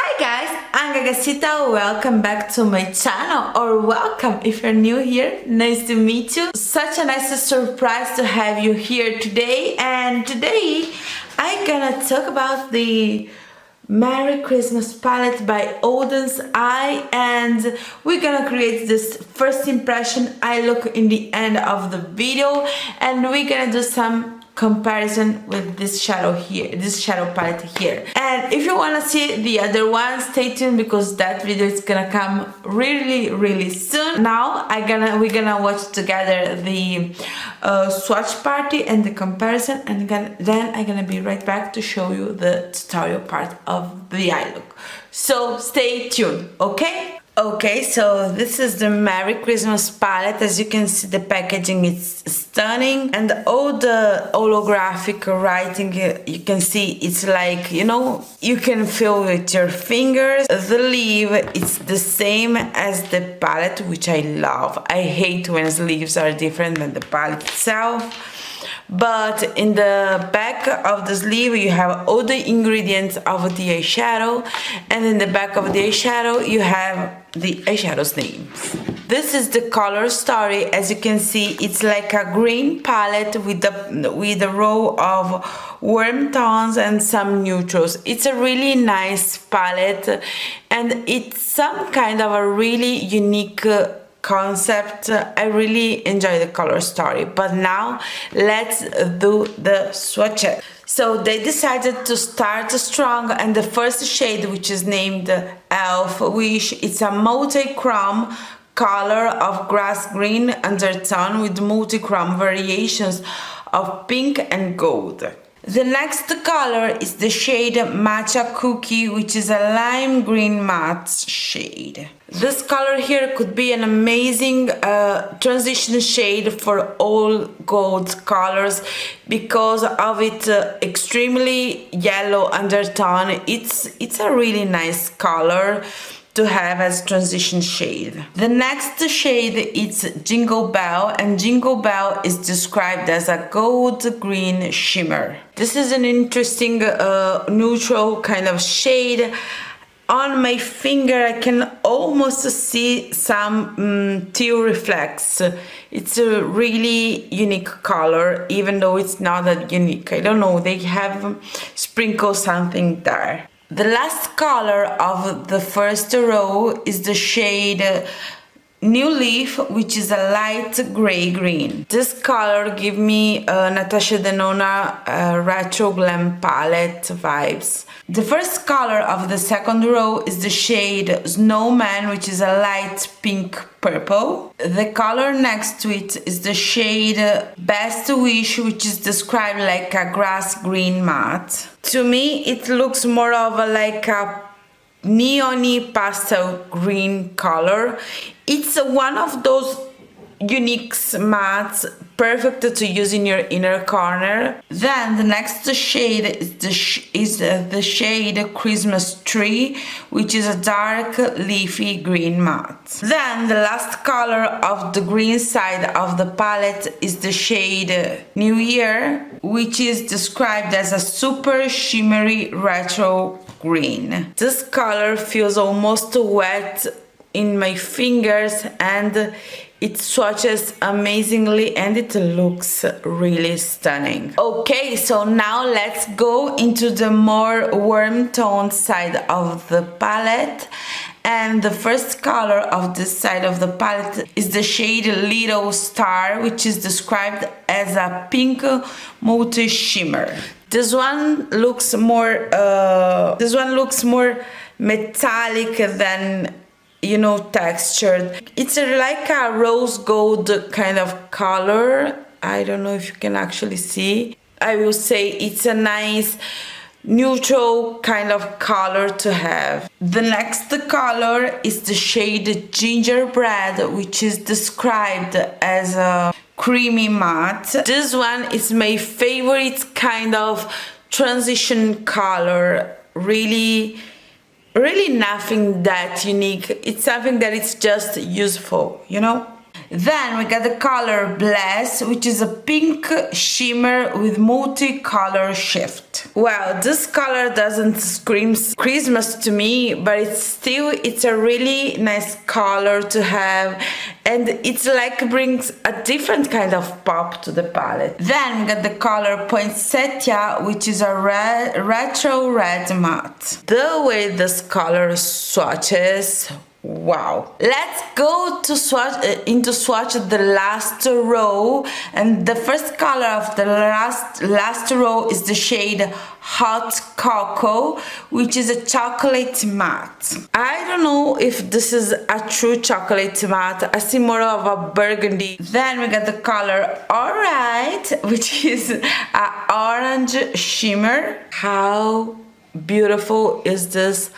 Hi guys, I'm Gagasita. Welcome back to my channel, or welcome if you're new here. Nice to meet you. Such a nice surprise to have you here today. And today I'm gonna talk about the Merry Christmas palette by Oden's Eye, and we're gonna create this first impression eye look in the end of the video, and we're gonna do some comparison with this shadow here, this shadow palette here. And if you want to see the other one, stay tuned because that video is gonna come really soon. Now we're gonna watch together the swatch party and the comparison, and then I'm gonna be right back to show you the tutorial part of the eye look. So stay tuned, okay? Okay, so this is the Merry Christmas palette. As you can see, the packaging is stunning, and all the holographic writing you can see, it's like, you know, you can feel with your fingers. The sleeve, it's the same as the palette, which I love. I hate when sleeves are different than the palette itself. But in the back of the sleeve you have all the ingredients of the eyeshadow, and in the back of the eyeshadow you have the eyeshadow's names. This is the color story. As you can see, it's like a green palette with a row of warm tones and some neutrals. It's a really nice palette, and it's some kind of a really unique concept. I really enjoy the color story. But now let's do the swatches. So they decided to start strong, and the first shade, which is named Elf Wish, it's a multi-chrome color of grass green undertone with multi-chrome variations of pink and gold. The next color is the shade Matcha Cookie, which is a lime green matte shade. This color here could be an amazing transition shade for all gold colors because of its extremely yellow undertone. It's a really nice color to have as transition shade. The next shade is Jingle Bell, and Jingle Bell is described as a gold green shimmer. This is an interesting neutral kind of shade. On my finger I can almost see some teal reflex. It's a really unique color, even though it's not that unique. I don't know, they have sprinkled something there. The last color of the first row is the shade New Leaf, which is a light gray green. This color gives me Natasha Denona retro glam palette vibes. The first color of the second row is the shade Snowman, which is a light pink purple. The color next to it is the shade Best Wish, which is described like a grass green matte. To me, it looks more of like a neon-y pastel green color. It's one of those unique mattes, perfect to use in your inner corner. Then the next shade is the shade Christmas Tree, which is a dark leafy green matte. Then the last color of the green side of the palette is the shade New Year, which is described as a super shimmery retro green. This color feels almost wet in my fingers, and it swatches amazingly, and it looks really stunning. Okay, so now let's go into the more warm toned side of the palette. And the first color of this side of the palette is the shade Little Star, which is described as a pink multi shimmer. This one looks more metallic than, you know, textured. It's like a rose gold kind of color. I don't know if you can actually see. I will say it's a nice neutral kind of color to have. The next color is the shade Gingerbread, which is described as a creamy matte. This one is my favorite kind of transition color. Really nothing that unique. It's something that it's just useful, you know. Then we got the color Bless, which is a pink shimmer with multi-color shift. Well, this color doesn't scream Christmas to me, but it's a really nice color to have, and it's like brings a different kind of pop to the palette. Then we got the color Poinsettia, which is a retro red matte. The way this color swatches, wow. Let's go to swatch the last row, and the first color of the last row is the shade Hot Cocoa, which is a chocolate matte. I don't know if this is a true chocolate matte. I see more of a burgundy. Then we got the color Alright, which is an orange shimmer. How beautiful is this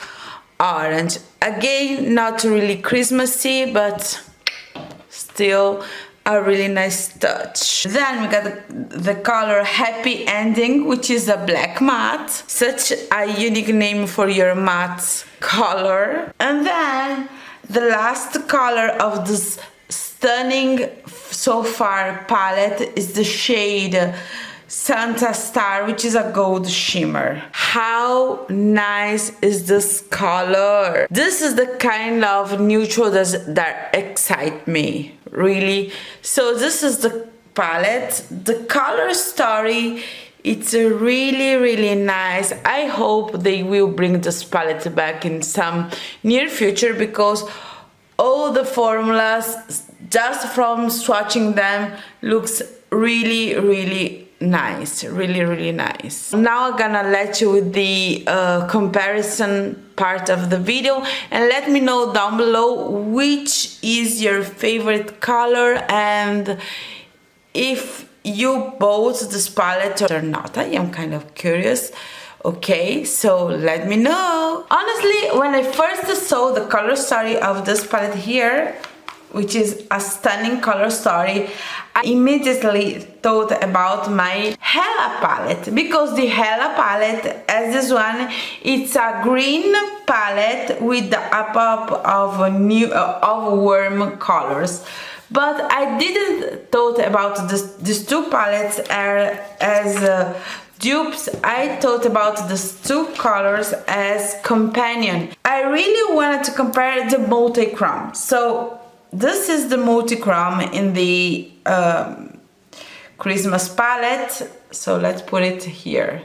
orange? Again, not really Christmassy, but still a really nice touch. Then we got the color Happy Ending, which is a black matte. Such a unique name for your matte color. And then the last color of this stunning so far palette is the shade Santa Star, which is a gold shimmer. How nice is this color? This is the kind of neutral that excite me, really. So this is the palette. The color story, it's really nice. I hope they will bring this palette back in some near future, because all the formulas, just from swatching them, looks really nice, really nice. Now I'm gonna let you with the comparison part of the video, and let me know down below which is your favorite color and if you bought this palette or not. I am kind of curious. Okay, so let me know. Honestly, when I first saw the color story of this palette here, which is a stunning color story, I immediately thought about my Hella palette, because the Hella palette, as this one, it's a green palette with a pop of warm colors. But I didn't thought about these two palettes as dupes. I thought about these two colors as companion. I really wanted to compare the multi-chrome. So this is the multi-chrome in the Christmas palette. So let's put it here.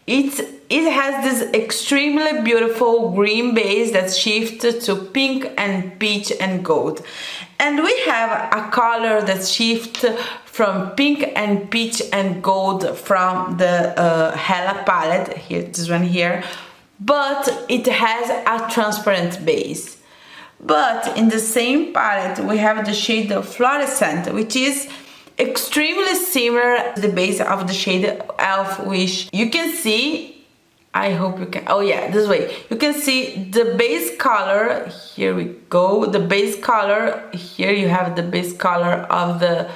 It has this extremely beautiful green base that shifts to pink and peach and gold. And we have a color that shifts from pink and peach and gold from the Hella palette, here, this one here, but it has a transparent base. But in the same palette we have the shade of Fluorescent, which is extremely similar to the base of the shade Elf Wish. You can see, I hope you can, oh yeah, this way. You can see the base color, here we go, the base color, here you have the base color of the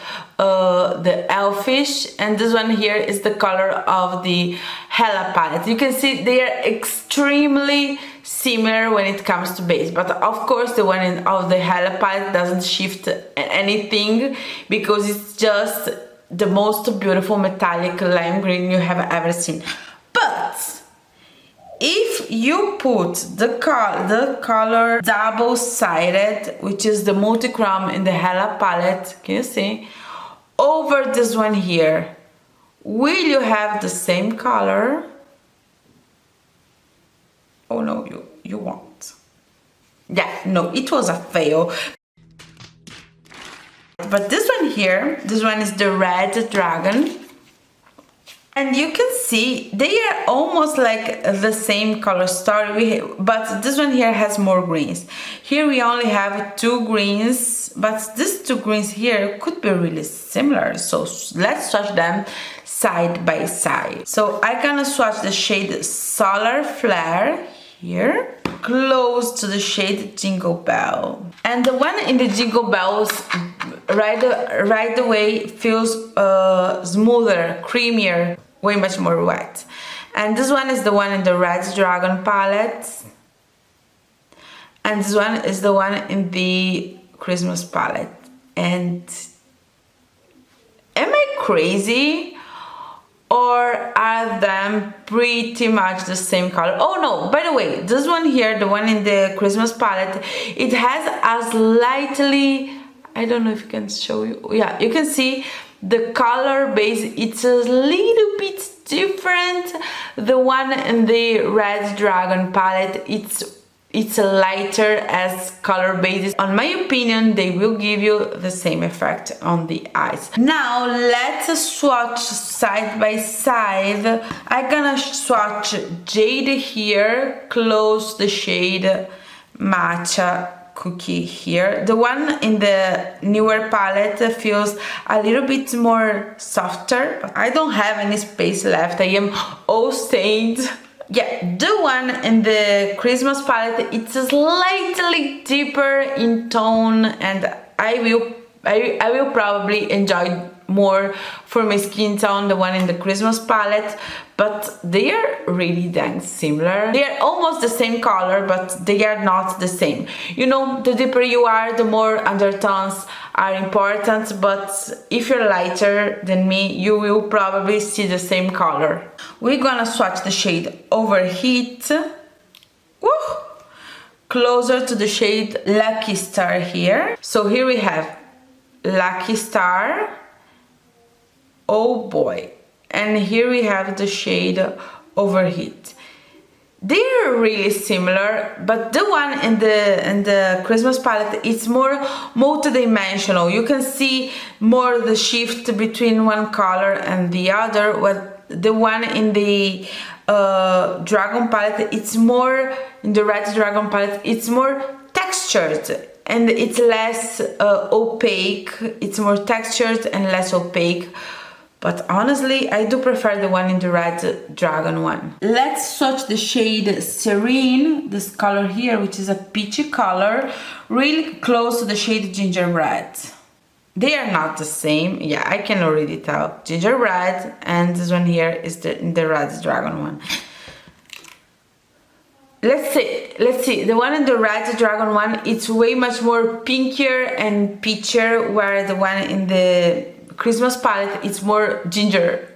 Elfish, and this one here is the color of the Hella palette. You can see they are extremely similar when it comes to base, but of course the one of the Hella palette doesn't shift anything, because it's just the most beautiful metallic lime green you have ever seen. But if you put the color double-sided, which is the multi-chrome in the Hella palette, can you see, over this one here, will you have the same color? Oh no, you won't. Yeah, no, it was a fail. But this one here, this one is the Red Dragon. And you can see they are almost like the same color story, but this one here has more greens. Here we only have two greens, but these two greens here could be really similar. So let's swatch them side by side. So I'm gonna swatch the shade Solar Flare here, close to the shade Jingle Bell. And the one in the Jingle Bells right away feels smoother, creamier, way much more wet. And this one is the one in the Red Dragon palette. And this one is the one in the Christmas palette. And am I crazy? Or are them pretty much the same color? Oh no, by the way, this one here, the one in the Christmas palette, it has a slightly, I don't know if you can show you, yeah, you can see the color base, it's a little bit different. The one in the Red Dragon palette, it's a lighter as color basis. On my opinion, they will give you the same effect on the eyes. Now let's swatch side by side. I'm gonna swatch Jade here, close the shade Matcha Cookie here. The one in the newer palette feels a little bit more softer, but I don't have any space left. I am all stained. Yeah, the one in the Christmas palette, it's slightly deeper in tone, and I will probably enjoy more for my skin tone the one in the Christmas palette, but they are really dang similar. They are almost the same color, but they are not the same. You know, the deeper you are, the more undertones are important, but if you're lighter than me, you will probably see the same color. We're gonna swatch the shade Overheat. Woo! Closer to the shade Lucky Star here. So here we have Lucky Star. Oh boy. And here we have the shade Overheat. They're really similar, but the one in the Christmas palette, it's more multi-dimensional. You can see more the shift between one color and the other. What the one in the Dragon palette, it's more in the Red Dragon palette, it's more textured and it's less opaque. It's more textured and less opaque. But honestly, I do prefer the one in the Red Dragon one. Let's swatch the shade Serene, this color here, which is a peachy color, really close to the shade Gingerbread. They are not the same. Yeah, I can already tell. Gingerbread, and this one here is the Red Dragon one. Let's see. The one in the Red Dragon one, it's way much more pinkier and peachier, where the one in the Christmas palette, it's more ginger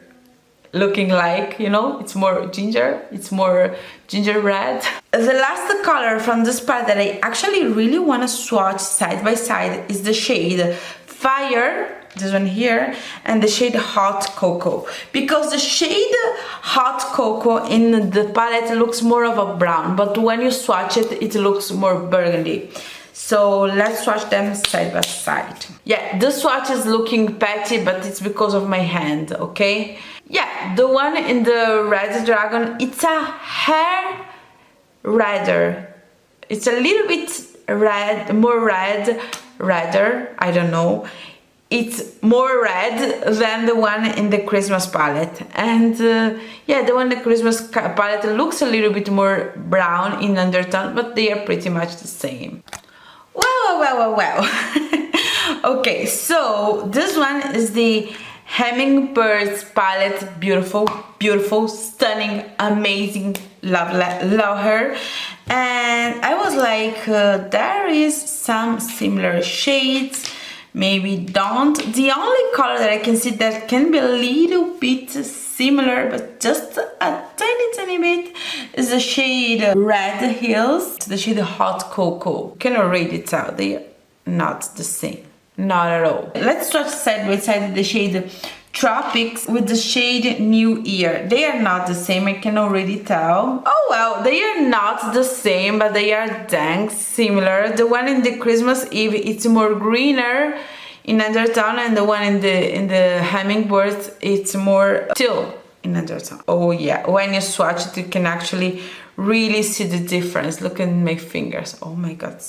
looking like, you know, it's more ginger, it's more gingerbread. The last color from this palette that I actually really want to swatch side by side is the shade Fire, this one here, and the shade Hot Cocoa, because the shade Hot Cocoa in the palette looks more of a brown, but when you swatch it, it looks more burgundy. So let's swatch them side by side. Yeah, this swatch is looking patchy, but it's because of my hand, okay? Yeah, the one in the Red Dragon, it's a hair redder. It's a little bit red, more red, redder, I don't know. It's more red than the one in the Christmas palette. And yeah, the one in the Christmas palette looks a little bit more brown in undertone, but they are pretty much the same. Well. Okay, so this one is the Hummingbirds palette. Beautiful, stunning, amazing, love her. And I was like, there is some similar shades, maybe don't. The only color that I can see that can be a little bit similar, but just a tiny bit, is the shade Red Hills, the shade Hot Cocoa. You can already tell they are not the same, not at all. Let's swatch side by side the shade Tropics with the shade New Year. They are not the same, I can already tell. Oh well, they are not the same, but they are dang similar. The one in the Christmas Eve, it's more greener in undertone, and the one in the Hummingbirds, it's more teal in undertone. Oh yeah, when you swatch it, you can actually really see the difference. Look at my fingers. Oh my god,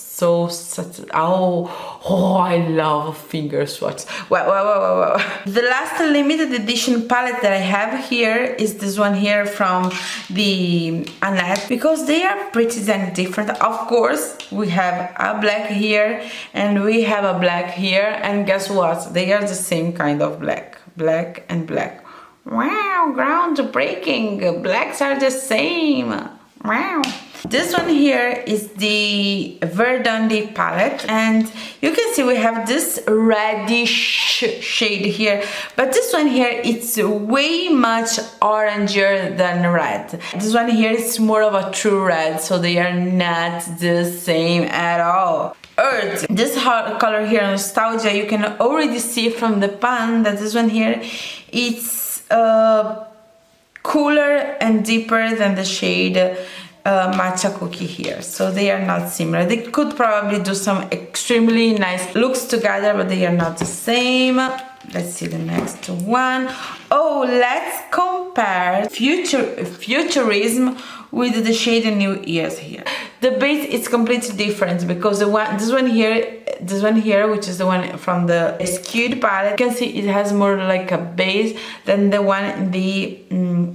I love finger swatch. Well. The last limited edition palette that I have here is this one here from the Annette, because they are pretty dang different. Of course, we have a black here and we have a black here, and guess what? They are the same kind of black and black. Wow, groundbreaking. Blacks are the same. Wow. This one here is the Verdandi palette, and you can see we have this reddish shade here, but this one here it's way much oranger than red. This one here is more of a true red, so they are not the same at all. Earth. This color here, Nostalgia, you can already see from the pan that this one here it's cooler and deeper than the shade Matcha Cookie here, so they are not similar. They could probably do some extremely nice looks together, but they are not the same. Let's see the next one. Oh, let's compare Futurism with the shade New Year's here. The base is completely different because this one here, which is the one from the skewed palette, you can see it has more like a base than the one in the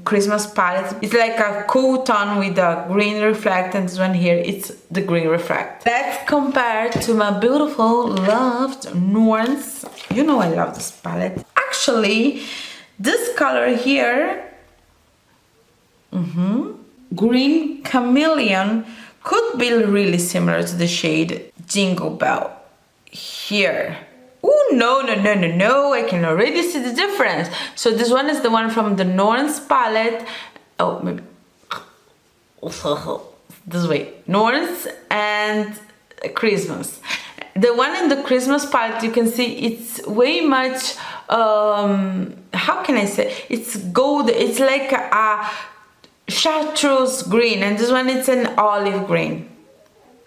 Christmas palette. It's like a cool tone with a green reflect, and this one here it's the green reflect. Let's compare to my beautiful loved Nuance. You know I love this palette. Actually, this color here, Green Chameleon, could be really similar to the shade Jingle Bell here. Oh, no, I can already see the difference. So this one is the one from the Norns palette. Oh, maybe this way. Norns and Christmas. The one in the Christmas palette, you can see it's way much, how can I say? It's gold, it's like a chartreuse green, and this one it's an olive green.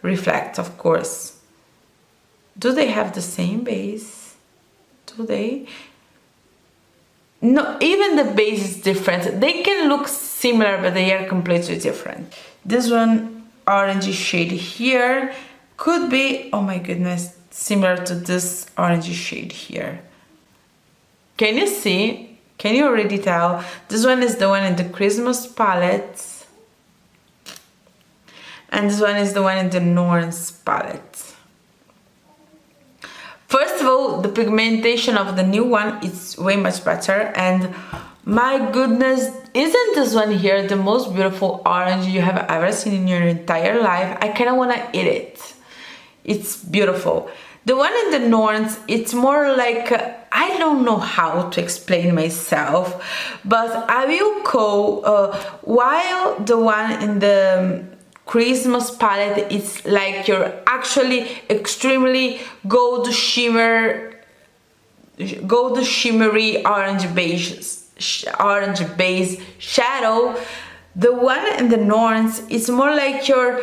Reflect, of course. Do they have the same base? Do they? No, even the base is different. They can look similar, but they are completely different. This one, orangey shade here, could be, oh my goodness, similar to this orangey shade here. Can you see? Can you already tell? This one is the one in the Christmas palette, and this one is the one in the Norns palette. First of all, the pigmentation of the new one is way much better, and my goodness, isn't this one here the most beautiful orange you have ever seen in your entire life? I kind of want to eat it. It's beautiful. The one in the Norns, it's more like, I don't know how to explain myself, but I will call, while the one in the Christmas palette is like your actually extremely gold shimmery orange base shadow, the one in the Norns is more like your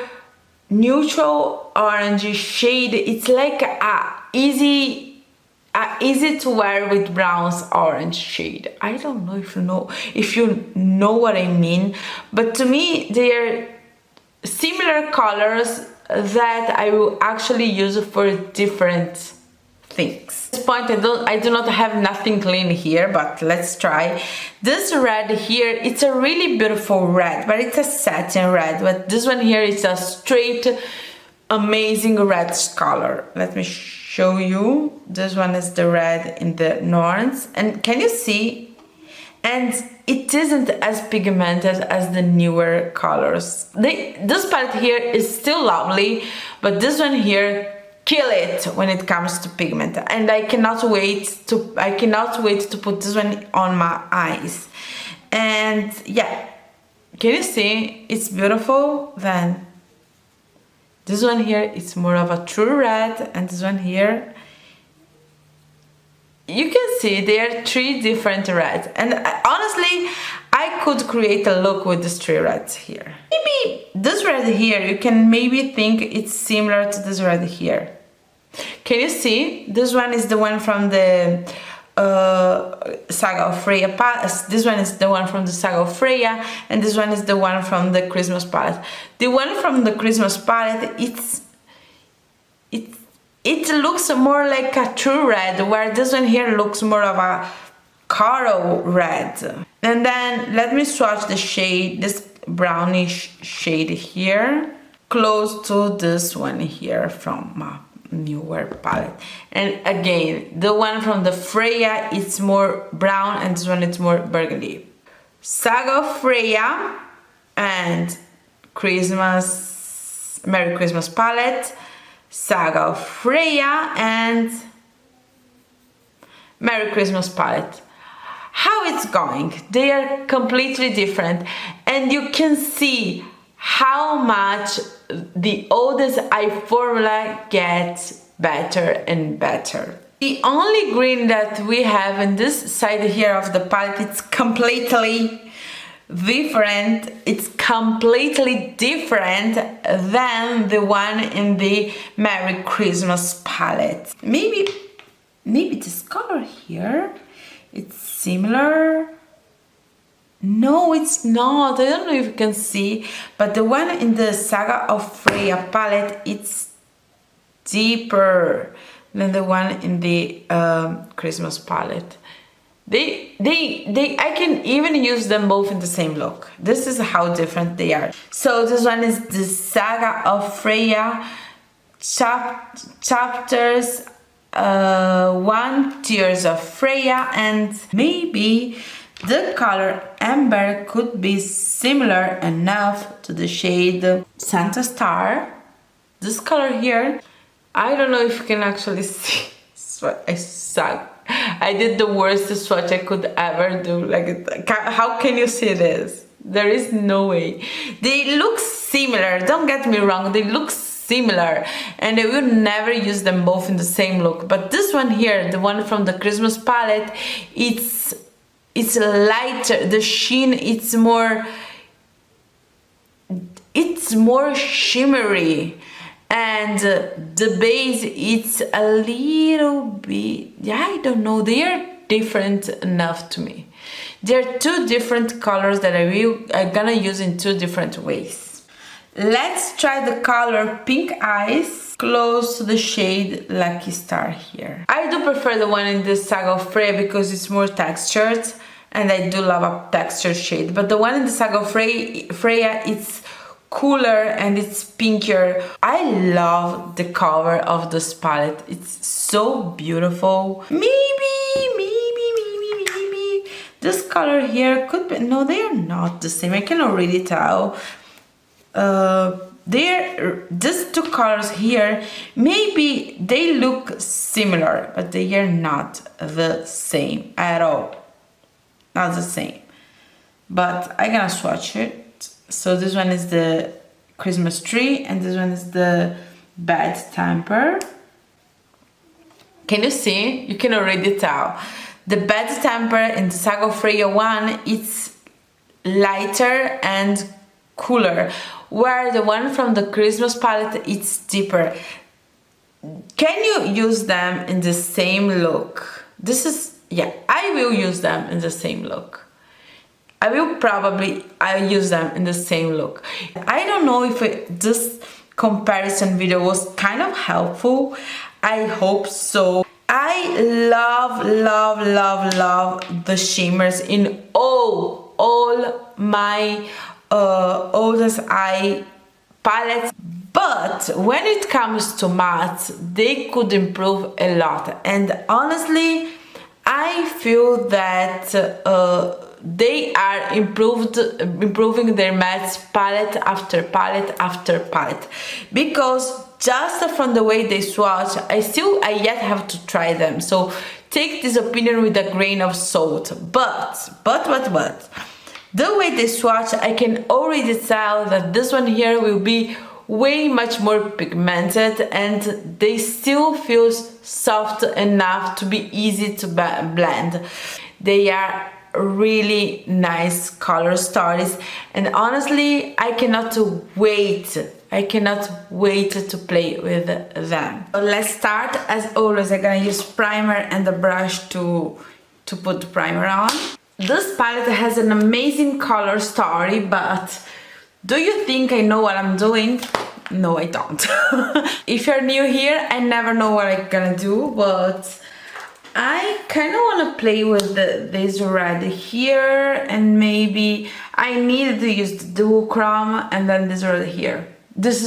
neutral orange shade. It's like a easy to wear with browns orange shade. I don't know if you know what I mean, but to me they are similar colors that I will actually use for different things. At this point I do not have nothing clean here, but let's try. This red here, it's a really beautiful red, but it's a satin red, but this one here is a straight amazing red color. Let me show you. This one is the red in the Norns, and can you see? And it isn't as pigmented as the newer colors. This palette here is still lovely, but this one here kill it when it comes to pigment, and I cannot wait to put this one on my eyes. And yeah, can you see? It's beautiful. Then this one here, it's more of a true red, and this one here, you can see there are three different reds, and honestly I could create a look with these three reds here. Maybe this red here, you can maybe think it's similar to this red here. Can you see? This one is the one from the Saga of Freya palette. This one is the one from the Saga of Freya, and this one is the one from the Christmas palette. The one from the Christmas palette, it looks more like a true red, where this one here looks more of a coral red. And then let me swatch the shade, this brownish shade here, close to this one here from my newer palette. And again, the one from the Freya, it's more brown, and this one it's more burgundy. Saga of Freya and Christmas Merry Christmas palette, Saga of Freya, and Merry Christmas palette. How it's going? They are completely different, and you can see how much the Oden's eye formula gets better and better. The only green that we have in this side here of the palette, it's completely different. It's completely different than the one in the Merry Christmas palette. Maybe this color here, it's similar. No, it's not. I don't know if you can see, but the one in the Saga of Freya palette, it's deeper than the one in the Christmas palette. I can even use them both in the same look. This is how different they are. So this one is the Saga of Freya chapters 1, Tears of Freya, and maybe the color Amber could be similar enough to the shade Santa Star. This color here, I don't know if you can actually see. I suck. I did the worst swatch I could ever do. Like, how can you see this? There is no way. They look similar, don't get me wrong, they look similar, and I will never use them both in the same look. But this one here, the one from the Christmas palette, it's lighter. The sheen, it's more shimmery, and the base, it's a little bit, yeah, I don't know, they are different enough to me. They're two different colors that I'm gonna use in two different ways. Let's try the color Pink Eyes, close to the shade Lucky Star here. I do prefer the one in the Saga of Freya because it's more textured, and I do love a textured shade, but the one in the Saga of Freya, it's cooler and it's pinkier. I love the cover of this palette. It's so beautiful. Maybe this color here could be, no, they are not the same. I can already tell. These two colors here, maybe they look similar, but they are not the same at all. Not the same. But I'm gonna swatch it. So this one is the Christmas tree, and this one is the bad temper. Can you see? You can already tell. The bad temper in the Saga of Freya one, it's lighter and cooler, where the one from the Christmas palette, it's deeper. Can you use them in the same look? This is, yeah, I will use them in the same look. I'll use them in the same look. I don't know if this comparison video was kind of helpful. I hope so. I love the shimmers in all my Oden's Eye palettes, but when it comes to mattes, they could improve a lot, and honestly I feel that they are improving their mattes palette after palette after palette, because just from the way they swatch, I yet have to try them, so take this opinion with a grain of salt. But the way they swatch, I can already tell that this one here will be way much more pigmented, and they still feel soft enough to be easy to blend. They are really nice color stories, and honestly I cannot wait to play with them. So let's start. As always, I'm gonna use primer and the brush to put the primer on. This palette has an amazing color story, but do you think I know what I'm doing? No, I don't. If you're new here, I never know what I'm gonna do, but I kind of want to play with this red here, and maybe I needed to use the dual chrome, and then this red here. This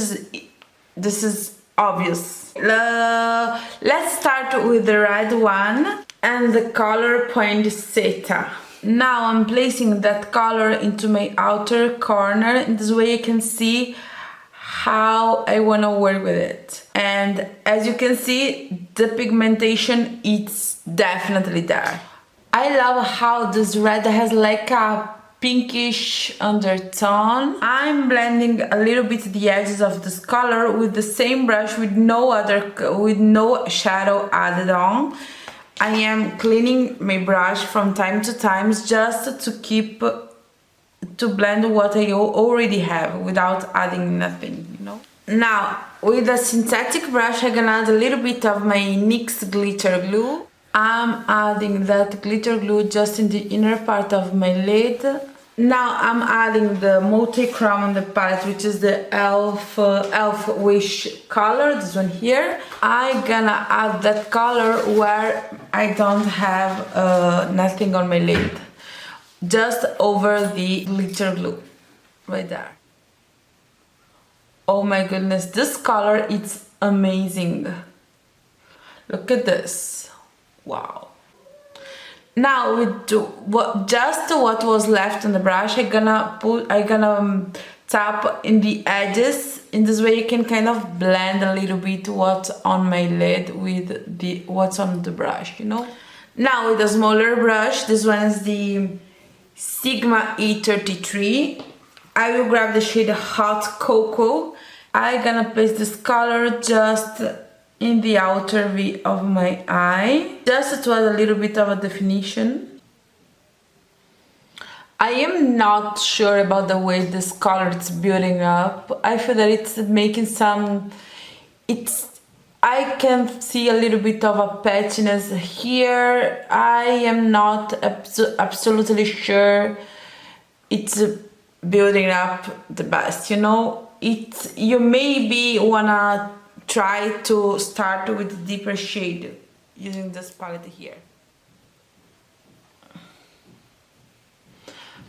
is obvious. Let's start with the red one and the color Poinsettia. Now I'm placing that color into my outer corner, and this way you can see how I want to work with it. And as you can see, the pigmentation, it's definitely there. I love how this red has like a pinkish undertone. I'm blending a little bit the edges of this color with the same brush, with no shadow added on. I am cleaning my brush from time to time just to blend what I already have without adding nothing, you know. Now with a synthetic brush, I'm gonna add a little bit of my NYX glitter glue. I'm adding that glitter glue just in the inner part of my lid. Now I'm adding the multi-chrome on the palette, which is the Elf Wish color, this one here. I'm gonna add that color where I don't have nothing on my lid, just over the glitter glue, right there. Oh my goodness, this color, it's amazing. Look at this, wow. Now with what was left on the brush, I'm gonna tap in the edges. In this way you can kind of blend a little bit what's on my lid with what's on the brush, you know. Now with a smaller brush, this one is the Sigma E33. I will grab the shade Hot Cocoa. I'm gonna place this color just in the outer V of my eye, just to add a little bit of a definition. I am not sure about the way this color is building up. I feel that it's making I can see a little bit of a patchiness here. I am not absolutely sure it's building up the best, you know. You maybe wanna try to start with a deeper shade using this palette here.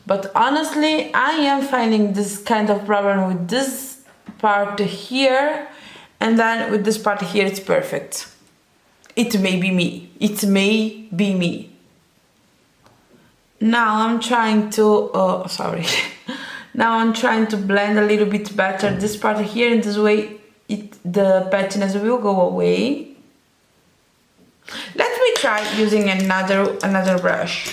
But honestly, I am finding this kind of problem with this part here, and then with this part here it's perfect. It may be me. It may be me. Now I'm trying to now I'm trying to blend a little bit better this part here, in this way the patchiness will go away. Let me try using another brush.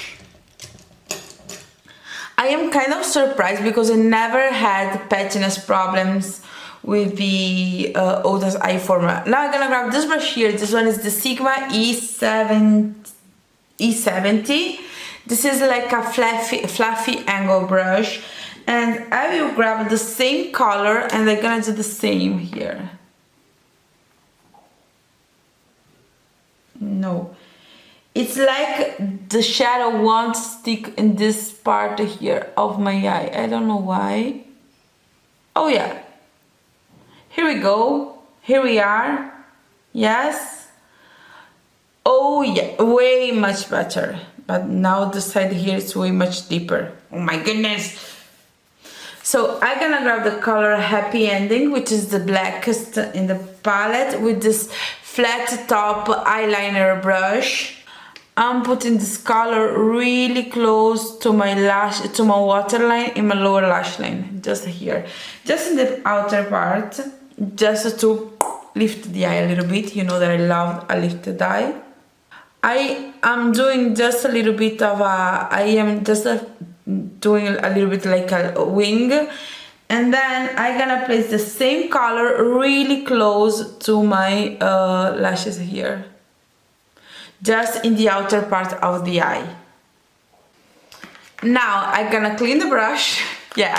I am kind of surprised because I never had patchiness problems with the Oden's eye formula. Now I'm gonna grab this brush here. This one is the Sigma E70. This is like a fluffy angle brush. And I will grab the same color and I'm gonna do the same here. No, it's like the shadow won't stick in this part here of my eye. I don't know why. Oh yeah, here we go. Here we are. Yes. Oh yeah, way much better. But now the side here is way much deeper. Oh my goodness. So I'm gonna grab the color Happy Ending, which is the blackest in the palette, with this flat top eyeliner brush. I'm putting this color really close to my waterline in my lower lash line, just here, just in the outer part, just to lift the eye a little bit. You know that I love a lifted eye. I am doing just a little bit of doing a little bit like a wing, and then I'm gonna place the same color really close to my lashes here, just in the outer part of the eye. Now I'm gonna clean the brush. Yeah,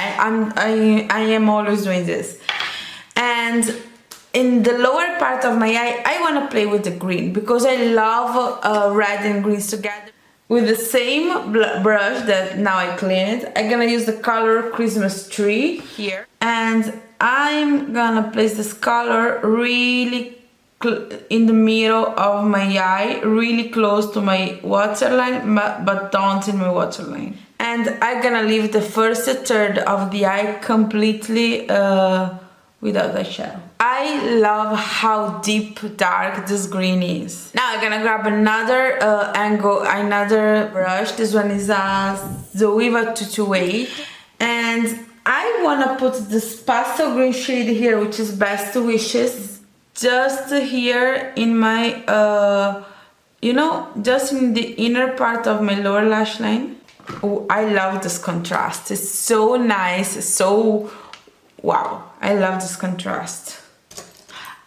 I am always doing this, and in the lower part of my eye I want to play with the green because I love red and greens together. With the same brush that now I cleaned, I'm gonna use the color Christmas Tree here, and I'm gonna place this color really in the middle of my eye, really close to my waterline, but don't in my waterline. And I'm gonna leave the first third of the eye completely without eyeshadow. I love how deep dark this green is. Now I'm gonna grab another another brush. This one is a Zoeva 228, and I wanna put this pastel green shade here, which is Best Wishes, just here in my, you know, just in the inner part of my lower lash line. Oh, I love this contrast. It's so nice, so wow. I love this contrast.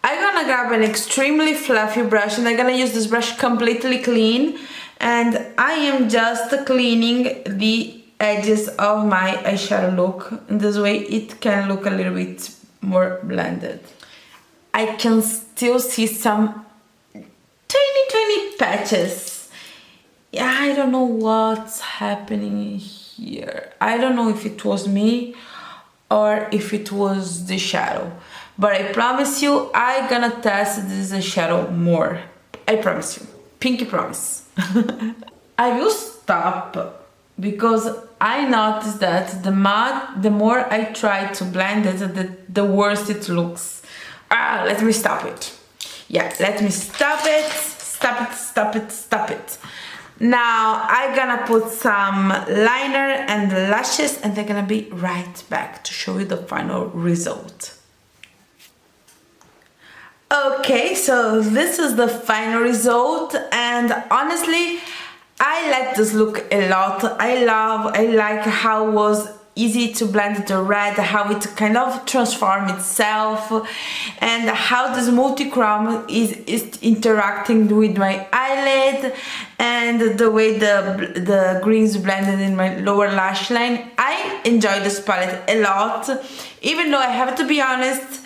I'm gonna grab an extremely fluffy brush and I'm gonna use this brush completely clean, and I am just cleaning the edges of my eyeshadow look. In this way it can look a little bit more blended. I can still see some tiny patches. Yeah, I don't know what's happening here. I don't know if it was me or if it was the shadow, but I promise you I'm gonna test this shadow more. I promise you, pinky promise. I will stop because I noticed that the more I try to blend it, the worse it looks. Let me stop it. Yeah, let me stop it. Stop it. Now I'm gonna put some liner and lashes, and they're gonna be right back to show you the final result. Okay, so this is the final result, and honestly I like this look a lot. I like how it was easy to blend the red, how it kind of transformed itself, and how this multi-chrome is interacting with my eyelid, and the way the greens blended in my lower lash line. I enjoy this palette a lot, even though I have to be honest,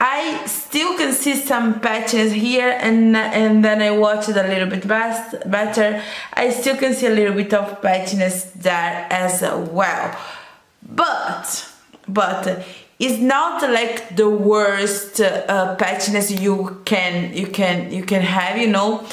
I still can see some patches here, and then I watch it a little bit better. I still can see a little bit of patchiness there as well. But it's not like the worst patchiness you can have, you know.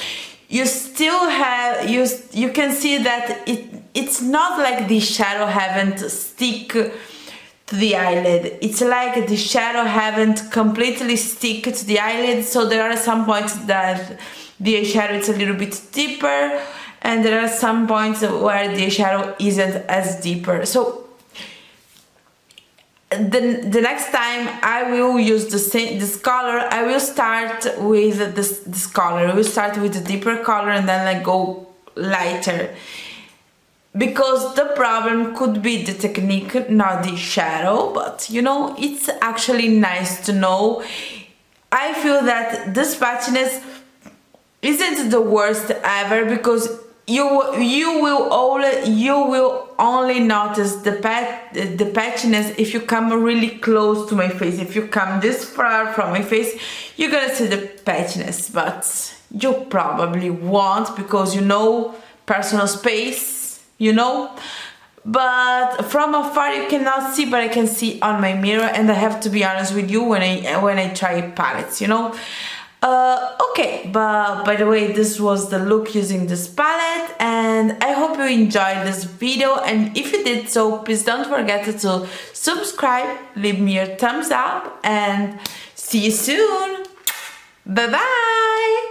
You still have, you can see that it's not like the shadow haven't stick to the eyelid. It's like the shadow haven't completely stick to the eyelid, so there are some points that the eyeshadow is a little bit deeper, and there are some points where the eyeshadow isn't as deeper. So the next time I will use this color, I will start with this color. I will start with the deeper color and then I go lighter, because the problem could be the technique, not the shadow. But you know, it's actually nice to know. I feel that this patchiness isn't the worst ever, because you will only notice the patchiness if you come really close to my face. If you come this far from my face, you're gonna see the patchiness, but you probably won't, because you know, personal space, you know. But from afar you cannot see, but I can see on my mirror, and I have to be honest with you when I try palettes, you know. Okay, but by the way, this was the look using this palette, and I hope you enjoyed this video, and if you did so, please don't forget to subscribe, leave me your thumbs up, and see you soon. Bye bye.